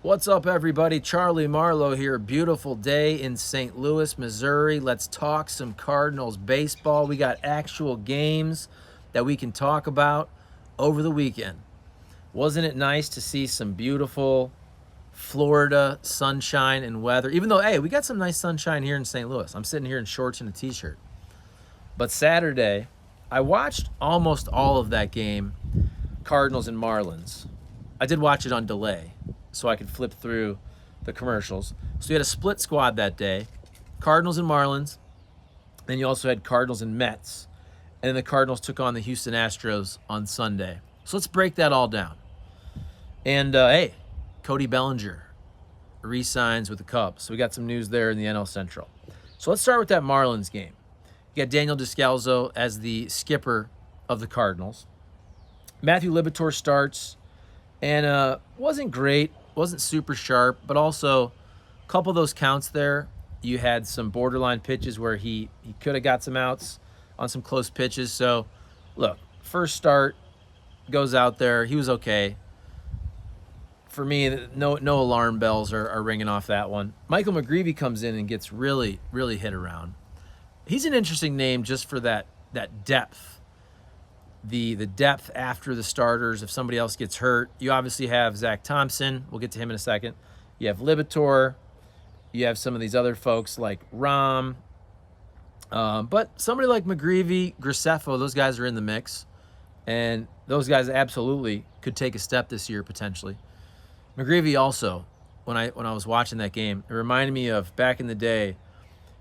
What's up, everybody? Charlie Marlow here. Beautiful day in St. Louis, Missouri. Let's talk some Cardinals baseball. We got actual games that we can talk about over the weekend. Wasn't it nice to see some beautiful Florida sunshine and weather? Even though, hey, we got some nice sunshine here in St. Louis. I'm sitting here in shorts and a t-shirt. But Saturday, I watched almost all of that game, Cardinals and Marlins. I did watch it on delay, so I could flip through the commercials. So you had a split squad that day, Cardinals and Marlins. Then you also had Cardinals and Mets. And then the Cardinals took on the Houston Astros on Sunday. So let's break that all down. And, hey, Cody Bellinger re-signs with the Cubs. So we got some news there in the NL Central. So let's start with that Marlins game. You got Daniel Descalso as the skipper of the Cardinals. Matthew Liberatore starts, and wasn't great, wasn't super sharp, but also a couple of those counts there, you had some borderline pitches where he could have got some outs on some close pitches. So, look, first start, goes out there. He was okay. For me, no alarm bells are ringing off that one. Michael McGreevy comes in and gets really, really hit around. He's an interesting name just for that depth. The depth after the starters, if somebody else gets hurt. You obviously have Zach Thompson. We'll get to him in a second. You have Liberatore. You have some of these other folks like Rom. But somebody like McGreevy, Graceffo, those guys are in the mix. And those guys absolutely could take a step this year potentially. McGreevy also, when I was watching that game, it reminded me of back in the day,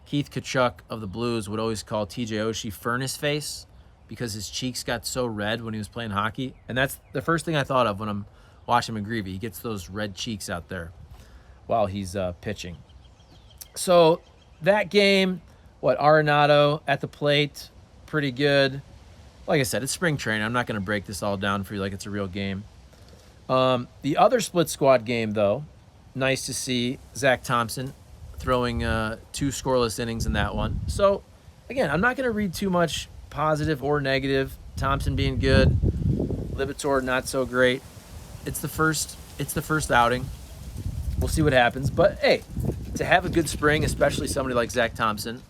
Keith Kachuk of the Blues would always call TJ Oshie furnace face because his cheeks got so red when he was playing hockey. And that's the first thing I thought of when I'm watching McGreevy. He gets those red cheeks out there while he's pitching. So that game, Arenado at the plate, pretty good. Like I said, it's spring training. I'm not going to break this all down for you like it's a real game. The other split squad game, though, nice to see Zach Thompson throwing 2 scoreless innings in that one. So, again, I'm not going to read too much positive or negative. Thompson being good, Liberatore not so great. It's the first outing. We'll see what happens. But hey, to have a good spring, especially somebody like Zach Thompson,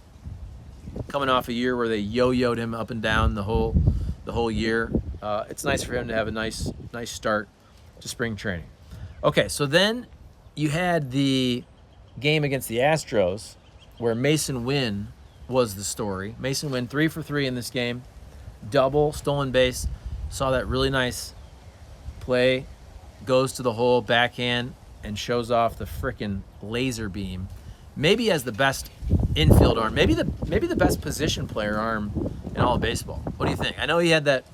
coming off a year where they yo-yoed him up and down the whole year, it's nice for him to have a nice start to spring training. Okay, so then you had the game against the Astros where Mason Wynn was the story. Mason Wynn 3 for 3 in this game, double, stolen base. Saw that really nice play, goes to the hole, backhand, and shows off the frickin' laser beam. Maybe has the best infield arm, maybe the best position player arm in all of baseball. What do you think? I know he had that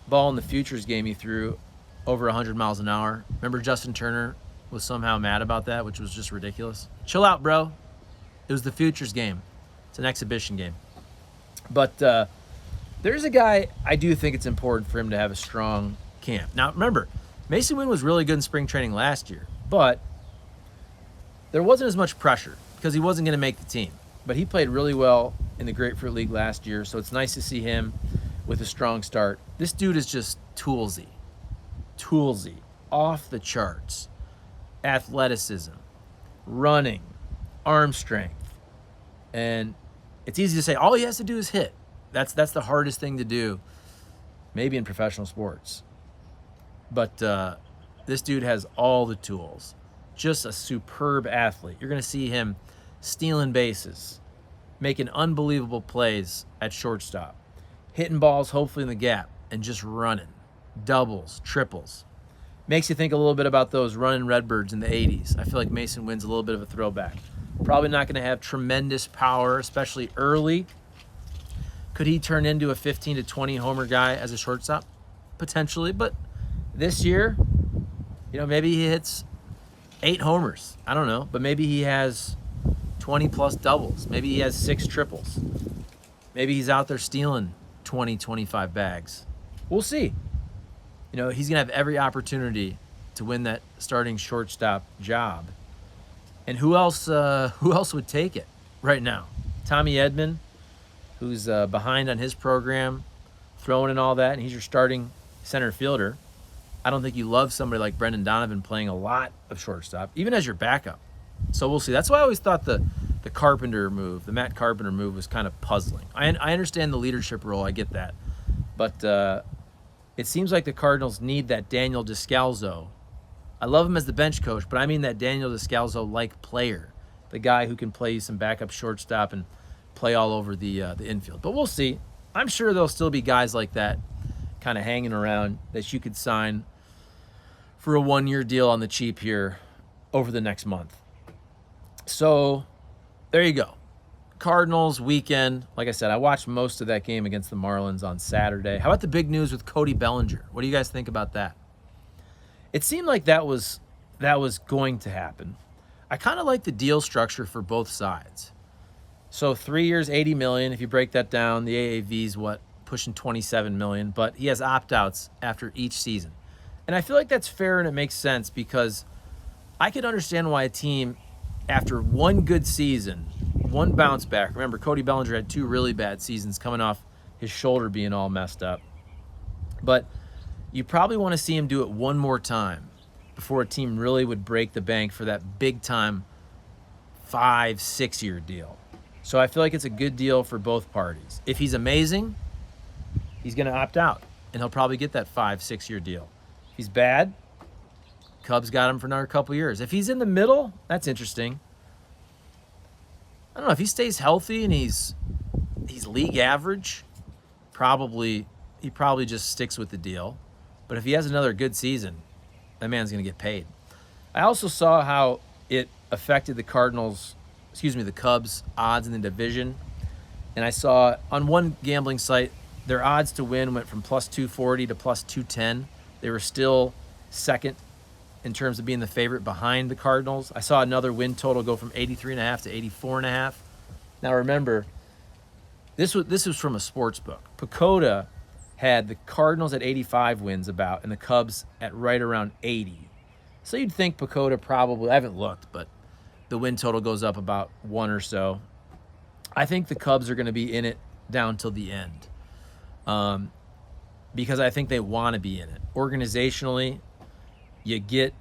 ball in the Futures game he threw over 100 miles an hour. Remember Justin Turner was somehow mad about that, which was just ridiculous. Chill out, bro. It was the Futures game. It's an exhibition game. But there's a guy, I do think it's important for him to have a strong camp. Now, remember, Mason Wynn was really good in spring training last year, but there wasn't as much pressure because he wasn't going to make the team. But he played really well in the Grapefruit League last year, so it's nice to see him with a strong start. This dude is just toolsy, off the charts. Athleticism, running, arm strength. And it's easy to say all he has to do is hit. That's the hardest thing to do, maybe in professional sports. But this dude has all the tools. Just a superb athlete. You're going to see him stealing bases, making unbelievable plays at shortstop, hitting balls hopefully in the gap, and just running. Doubles, triples. Makes you think a little bit about those running Redbirds in the 80s. I feel like Mason Wynn's a little bit of a throwback. Probably not going to have tremendous power, especially early. Could he turn into a 15 to 20 homer guy as a shortstop? Potentially, but this year, maybe he hits 8 homers. I don't know, but maybe he has 20 plus doubles. Maybe he has 6 triples. Maybe he's out there stealing 20, 25 bags. We'll see. He's going to have every opportunity to win that starting shortstop job. And who else would take it right now? Tommy Edman, who's behind on his program, throwing and all that, and he's your starting center fielder. I don't think you love somebody like Brendan Donovan playing a lot of shortstop, even as your backup. So we'll see. That's why I always thought the Carpenter move, the Matt Carpenter move, was kind of puzzling. I understand the leadership role. I get that. But it seems like the Cardinals need that Daniel Descalzo. I love him as the bench coach, but I mean that Daniel Descalzo-like player, the guy who can play you some backup shortstop and play all over the infield. But we'll see. I'm sure there'll still be guys like that kind of hanging around that you could sign for a 1-year deal on the cheap here over the next month. So there you go. Cardinals weekend. Like I said, I watched most of that game against the Marlins on Saturday. How about the big news with Cody Bellinger? What do you guys think about that? It seemed like that was going to happen. I kind of like the deal structure for both sides. So 3 years, $80 million. If you break that down, the AAV is pushing $27 million. But he has opt-outs after each season, and I feel like that's fair and it makes sense because I could understand why a team, after one good season, one bounce back. Remember, Cody Bellinger had 2 really bad seasons coming off his shoulder being all messed up. But you probably want to see him do it one more time before a team really would break the bank for that big-time 5-6 year deal. So I feel like it's a good deal for both parties. If he's amazing, he's going to opt out, and he'll probably get that 5-6 year deal. If he's bad, Cubs got him for another couple years. If he's in the middle, that's interesting. I don't know. If he stays healthy and he's league average, he probably just sticks with the deal. But if he has another good season, that man's going to get paid. I also saw how it affected the Cubs' odds in the division. And I saw on one gambling site, their odds to win went from plus 240 to plus 210. They were still second in terms of being the favorite behind the Cardinals. I saw another win total go from 83.5 to 84.5. Now remember, this was from a sports book. Pacoda had the Cardinals at 85 wins and the Cubs at right around 80. So you'd think Pacoda probably, I haven't looked, but the win total goes up about 1 or so. I think the Cubs are going to be in it down till the end because I think they want to be in it. Organizationally, you get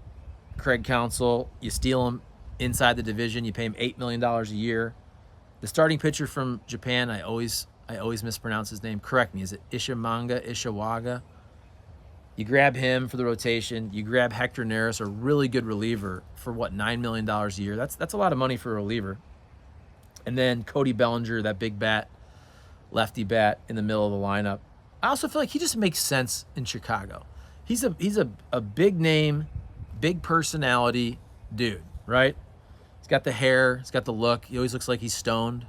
Craig Counsell, you steal him inside the division, you pay him $8 million a year. The starting pitcher from Japan, I always mispronounce his name. Correct me. Is it Ishiwaga? You grab him for the rotation. You grab Hector Neris, a really good reliever, for $9 million a year. That's a lot of money for a reliever. And then Cody Bellinger, that big bat, lefty bat in the middle of the lineup. I also feel like he just makes sense in Chicago. He's a big name, big personality dude, right? He's got the hair, he's got the look. He always looks like he's stoned.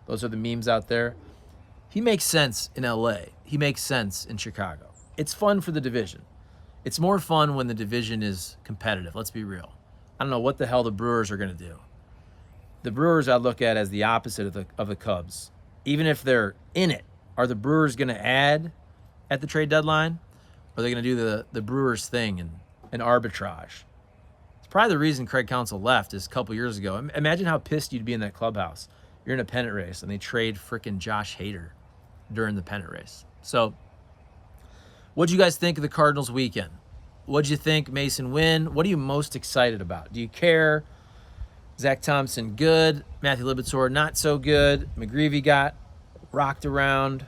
Those are the memes out there. He makes sense in LA. He makes sense in Chicago. It's fun for the division. It's more fun when the division is competitive. Let's be real. I don't know what the hell the Brewers are going to do. The Brewers I look at as the opposite of the Cubs. Even if they're in it, are the Brewers going to add at the trade deadline? Or are they going to do the Brewers thing and arbitrage? It's probably the reason Craig Counsell left is a couple years ago. Imagine how pissed you'd be in that clubhouse. You're in a pennant race and they trade frickin' Josh Hader during the pennant race. So what'd you guys think of the Cardinals weekend? What'd you think Mason Wynn? What are you most excited about? Do you care? Zach Thompson, good. Matthew Libator, not so good. McGreevy got rocked around.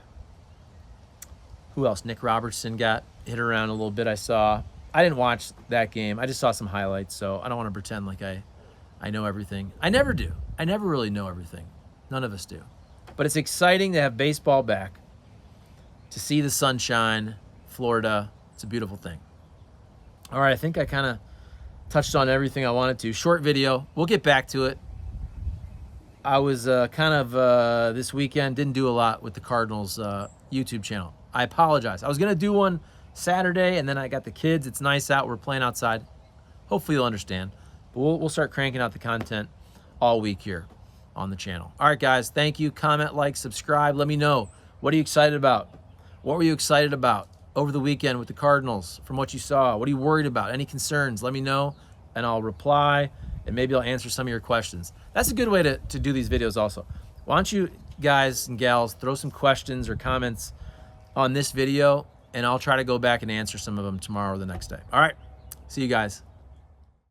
Who else? Nick Robertson got hit around a little bit, I saw. I didn't watch that game. I just saw some highlights, so I don't want to pretend like I know everything. I never do. I never really know everything. None of us do. But it's exciting to have baseball back, to see the sunshine, Florida. It's a beautiful thing. All right, I think I kind of touched on everything I wanted to. Short video. We'll get back to it. I was this weekend, didn't do a lot with the Cardinals YouTube channel. I apologize. I was going to do one Saturday, and then I got the kids. It's nice out. We're playing outside. Hopefully you'll understand. But we'll start cranking out the content all week here on the channel. All right, guys. Thank you. Comment, like, subscribe. Let me know. What are you excited about? What were you excited about over the weekend with the Cardinals from what you saw? What are you worried about? Any concerns? Let me know, and I'll reply, and maybe I'll answer some of your questions. That's a good way to do these videos also. Why don't you guys and gals throw some questions or comments on this video, and I'll try to go back and answer some of them tomorrow or the next day. All right. See you guys.